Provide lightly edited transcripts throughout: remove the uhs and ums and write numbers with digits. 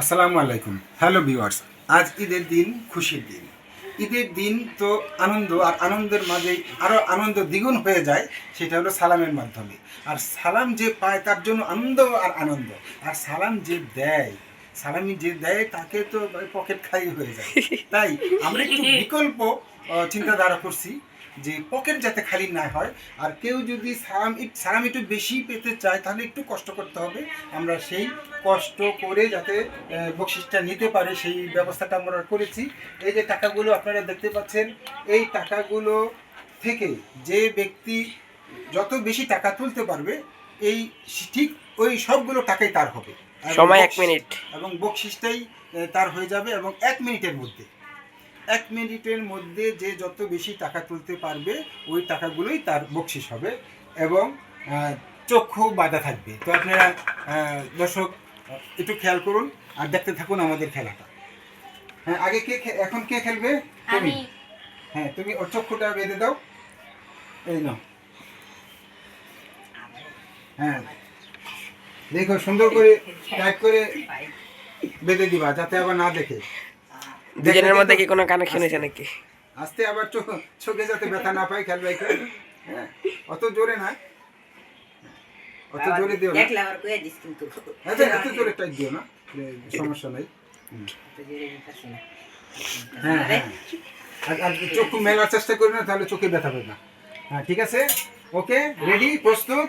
আসসালামু আলাইকুম। Hello viewers, আজ ঈদের দিন, খুশির দিন। ঈদের দিন তো আনন্দ, আর আনন্দের মাঝেই আরও আনন্দ দ্বিগুণ হয়ে যায়, সেটা হলো সালামের মাধ্যমে। আর সালাম যে পায় তার জন্য আনন্দ আর আনন্দ, আর সালাম যে দেয়, সালামি যে দেয় তাকে তো পকেট খালি হয়ে যায়। তাই আমরা একটু বিকল্প চিন্তাধারা করছি যে পকেট যাতে খালি না হয়। আর কেউ যদি সালাম একটু বেশি পেতে চায় তাহলে একটু কষ্ট করতে হবে। আমরা সেই কষ্ট করে যাতে বকশিসটা নিতে পারে সেই ব্যবস্থাটা আমরা করেছি। এই যে টাকাগুলো আপনারা দেখতে পাচ্ছেন, এই টাকাগুলো থেকে যে ব্যক্তি যত বেশি টাকা তুলতে পারবে, এই ঠিক ওই সবগুলো টাকাই তার হবে। সময় 1 মিনিট এবং বকশিসটাই তার হয়ে যাবে। এবং 1 মিনিটের মধ্যে যে যত বেশি টাকা তুলতে পারবে ওই টাকাগুলোই তার বকশিস হবে। এবং চক্ষু বাঁধা থাকবে। তো আপনারা দর্শক একটু খেয়াল করুন আর দেখতে থাকুন আমাদের খেলাটা। হ্যাঁ, আগে এখন কে খেলবে? তুমি। হ্যাঁ, তুমি ওর চক্ষুটা বেঁধে দাও। এই নাও। হ্যাঁ, দেখো সুন্দর করে টাইট করে বেঁধে দিবা যাতে আবার না দেখে। দুজনের মধ্যে কি কোনো কানেকশন আছে নাকি? আস্তে, আবার চোখে যাতে ব্যথা না পায় খেয়াল রাখো। হ্যাঁ, অত জোরে না, অত জোরে দিও না। আচ্ছা, এত জোরে টাইট দিও না, সমস্যা নাই। হ্যাঁ হ্যাঁ, আর চোখ মেলার চেষ্টা করি না, তাহলে চোখে ব্যথা পাবে না। হ্যাঁ, ঠিক আছে, ওকে, রেডি, প্রস্তুত।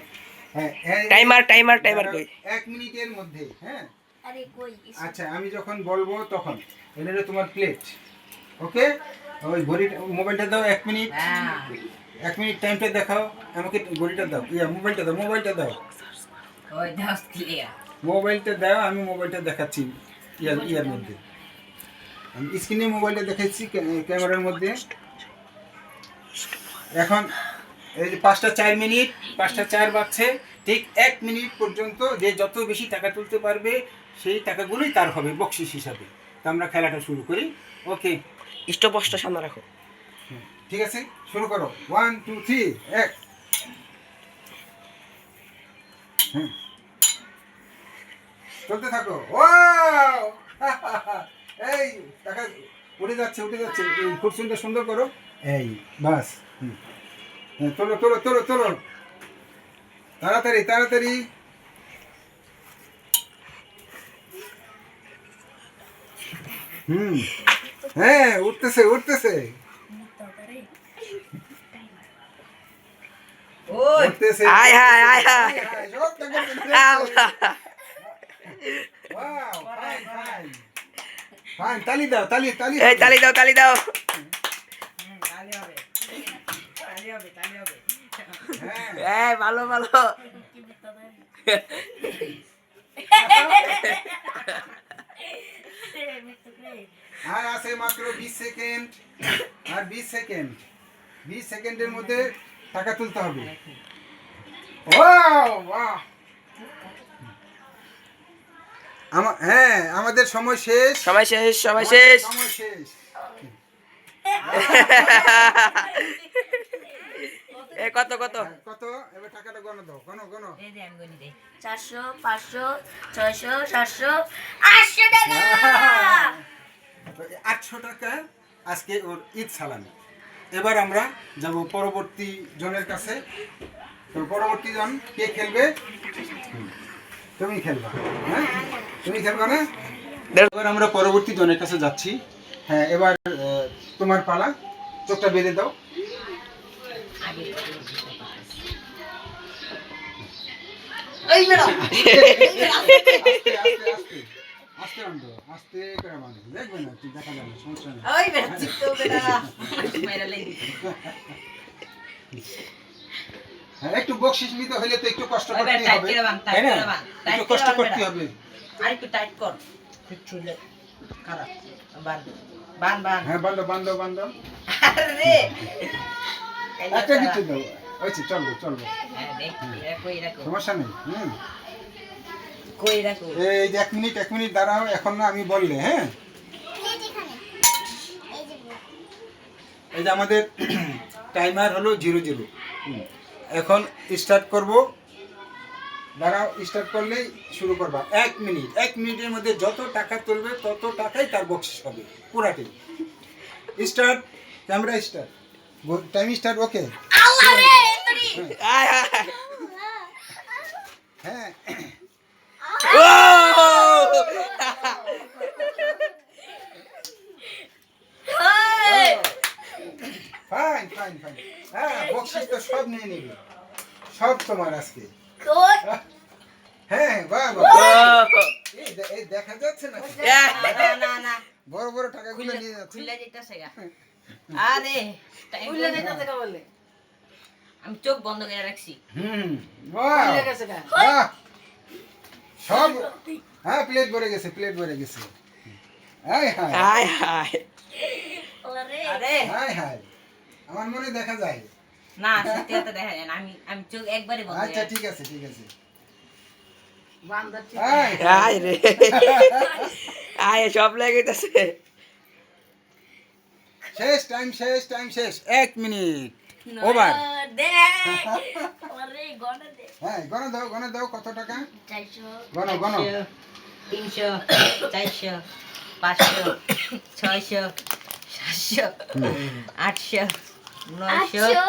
হ্যাঁ, টাইমার কই? 1 মিনিটের মধ্যে। হ্যাঁ, আচ্ছা, আমি যখন বলবো তখন এটা তোমার প্লেট। ওকে, ওই ঘড়ি মোবাইলটা দাও। 1 মিনিট, 1 মিনিট টাইমটা দেখাও আমাকে। ঘড়িটা দাও, মোবাইলটা দাও, মোবাইলটা দাও, মোবাইলটা দাও। আমি মোবাইলটা দেখাচ্ছি ইয়ার মধ্যে, আমি স্ক্রিনে মোবাইলটা দেখাচ্ছি ক্যামেরার মধ্যে। এখন এই যে 5টা 4 মিনিট, 5টা 4 বাজছে। ঠিক 1 মিনিট পর্যন্ত যে যত বেশি টাকা তুলতে পারবে সেই টাকাগুলোই তার হবে বকশিস হিসাবে। তো আমরা খেলাটা শুরু করি। ওকে, স্টপওয়াচটা সামনে রাখো। ঠিক আছে, শুরু করো। 1 2 3 এক। হুম, চলতে থাকো। ওয়াও এই টাকা উঠে যাচ্ছে, উঠে যাচ্ছে। এই ফুটসুনটা সুন্দর করো। এই বাস। তোলো তোলো তোলো তোলো, তাড়াতাড়ি তাড়াতাড়ি। হুম, হ্যাঁ, উঠতেছে উঠতেছে উঠতেছে। আয় হায় আয় হায়। সব টাকা উঠে Allah. Wow, fine fine fine. তালি দাও, তালি তালি। এই তালি দাও, তালি দাও। হ্যাঁ, এই ভালো ভালো। আর আছে মাত্র 20 সেকেন্ড। আর 20 সেকেন্ড, 20 সেকেন্ডের মধ্যে টাকা তুলতে হবে। ওয়াও বাহ। হ্যাঁ, আমাদের সময় শেষ, সময় শেষ, সময় শেষ। সময় শেষ। এ কত কত? কত? এবার টাকাটা গণো দাও, গণো গণো। 400 500 600 700 800 টাকা। 800 টাকা আজকে ওর ঈদ সালামি। এবার আমরা যাব পরবর্তী জনের কাছে। তো পরবর্তী জন কে খেলবে? তুমি খেলবা। হ্যাঁ, তুমি খেলবা না? এবার আমরা পরবর্তী জনের কাছে যাচ্ছি। হ্যাঁ, এবার তোমার পালা। চোখটা বেঁধে দাও। এই বেড়া আস্তে আস্তে আস্তে আস্তে বান্ধব, আস্তে করে বান্ধব, দেখবে না, ঠিক দেখা যাবে, সমস্যা নেই। ওই বেড়া চিত্ত বেড়া মেরা লাগি। হ্যাঁ, একটু বকশিস নিতে হলে তো একটু কষ্ট করতে হবে, তাই না? একটু কষ্ট করতে হবে। আরেকটু টাইট কর। ছুলে খারাপ বান বান বান। হ্যাঁ, বান্ধব বান্ধব বান্ধব। আরে একটা কিছু দাও। হয়েছে, চলবো চলবো, কই রাখো সমস্যা নেই। কই রাখো। এই যে 1 মিনিট, 1 মিনিট দাঁড়াও, এখন না আমি বললে। হ্যাঁ, এই যে আমাদের টাইমার হলো 00। এখন স্টার্ট করব। দাঁড়াও, স্টার্ট করলেই শুরু করবা। 1 মিনিট, 1 মিনিটের মধ্যে যত টাকা তুলবে তত টাকাই তার বকশিস হবে পুরাটি। Start, camera start, time start. Okay, আয় হায় হ্যাঁ ও ফাইন ফাইন ফাইন। হ্যাঁ, বকশিস তো সব নিয়ে নিবি, সব তোমার আজকে। হ্যাঁ, বাহ বাহ। এই দেখা যাচ্ছে না, না না না বড় বড় টাকাগুলো নিয়ে যাচ্ছে। খুলে যেতেছে গা আরে টাইম খুলে যেতেছে গা বলে আমি চোখ বন্ধ করে রাখছি বাহ বাহ, সব। হ্যাঁ, প্লেট ভরে গেছে, প্লেট ভরে গেছে। হাই হাই আয় হায় আরে হাই হাই, আমার মনে দেখা যায়। না সত্যি কথা দেখা যায় না, আমি চোখ একবারে বন্ধ করে আচ্ছা, রাখছি। ঠিক আছে ঠিক আছে। আয় রে আয় সব লেগেছে শেষ, টাইম শেষ, টাইম শেষ। 1 মিনিট ওভার। হ্যাঁ, গণ দাও, গণ দাও, কত টাকা গণ গণ। 300 400 500 600 700 800 900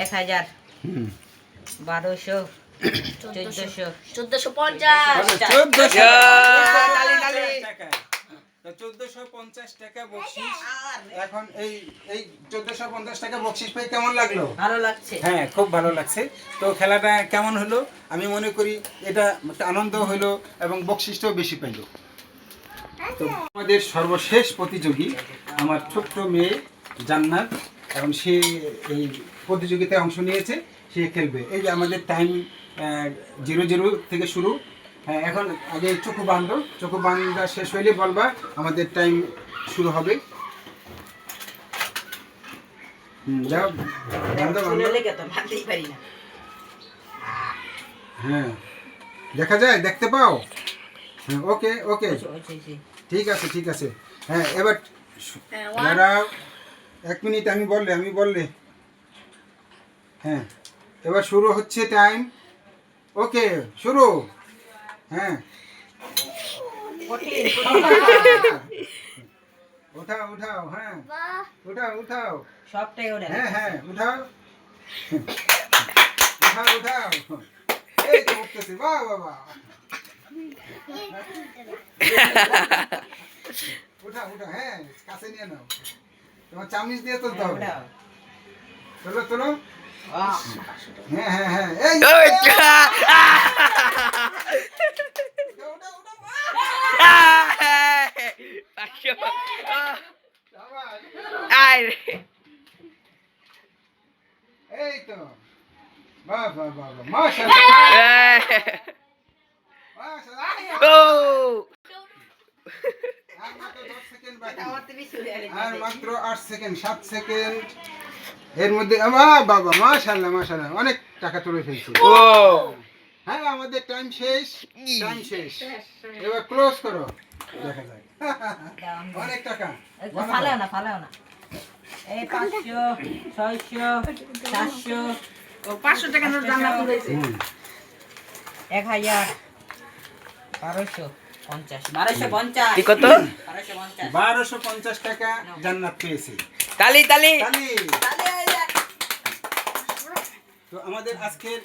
1000 1200 1400 1450 টাকা। তো 1450 টাকা বকশিস। এখন এই এই 1450 টাকা বকশিস পেয়ে কেমন লাগলো? ভালো লাগছে। হ্যাঁ, খুব ভালো লাগছে। তো খেলাটা কেমন হলো? আমি মনে করি এটা একটা আনন্দ হলো এবং বকশিসটাও বেশি পেল। তো আমাদের সর্বশেষ প্রতিযোগী আমার ছোট্ট মেয়ে জান্নাত, এবং সে এই প্রতিযোগিতায় অংশ নিয়েছে, সে খেলবে। এই যে আমাদের টাইম 00 থেকে শুরু। হ্যাঁ, এখন আগে চোখু বান্ধ, চোখু বান্ধা শেষ হইলে বলবা আমাদের টাইম শুরু হবে। যাও, বান্ধো, বান্ধো। ভাবতেই পারি না। হ্যাঁ, দেখা যায়, দেখতে পাও? হ্যাঁ, ওকে ওকে, ঠিক আছে ঠিক আছে। হ্যাঁ, এবার দাঁড়াও, 1 মিনিট, আমি বললে। হ্যাঁ, এবার শুরু হচ্ছে টাইম। ওকে, শুরু। হ্যাঁ, উঠাও উঠাও, হ্যাঁ উঠাও উঠাও, সবটাই ওরা হ্যাঁ হ্যাঁ উঠাও, উঠাও উঠাও। এই তো উঠতেছে, বাহ বাহ বাহ। উঠাও উঠাও, হ্যাঁ, কাছে নিয়ে নাও, তোমার চামচ দিয়ে তুলতে হবে। তোলো তোলো, হ্যাঁ হ্যাঁ হ্যাঁ, এই উঠাও, উঠাও, উঠাও। শাবাশ। আয় রে এই তো, বাহ বাহ বাহ বাহ, মাশাআল্লাহ মাশাআল্লাহ। ও আর মাত্র 10 সেকেন্ড বাকি, আর মাত্র 8 সেকেন্ড, 7 সেকেন্ড এর মধ্যে। বাবা, মাশাআল্লাহ মাশাআল্লাহ, অনেক টাকা তুলে ফেলছি। ও হ্যাঁ, আমাদের টাইম শেষ, টাইম শেষ। এবার ক্লোজ করো, দেখা যায়। অনেক টাকা। ফালাও না ফালাও না। এই 500 600 700 500 টাকা নোট জানা তুলেছে। 1000 1250 কি কত? 1250 1250 টাকা জান্নাত পেয়েছে। তালি তালি তালি। তো আমাদের আজকের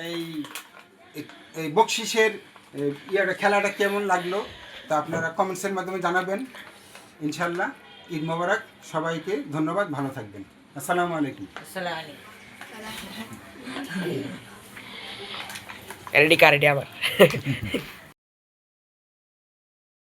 এই এই বকশিসের খেলাটা কেমন লাগলো তা আপনারা কমেন্টসের মাধ্যমে জানাবেন। ইনশাল্লাহ, ঈদ মোবারক সবাইকে, ধন্যবাদ, ভালো থাকবেন। আসসালামু আলাইকুম। আসসালামু আলাইকুম। রেডি কার রেডি আবার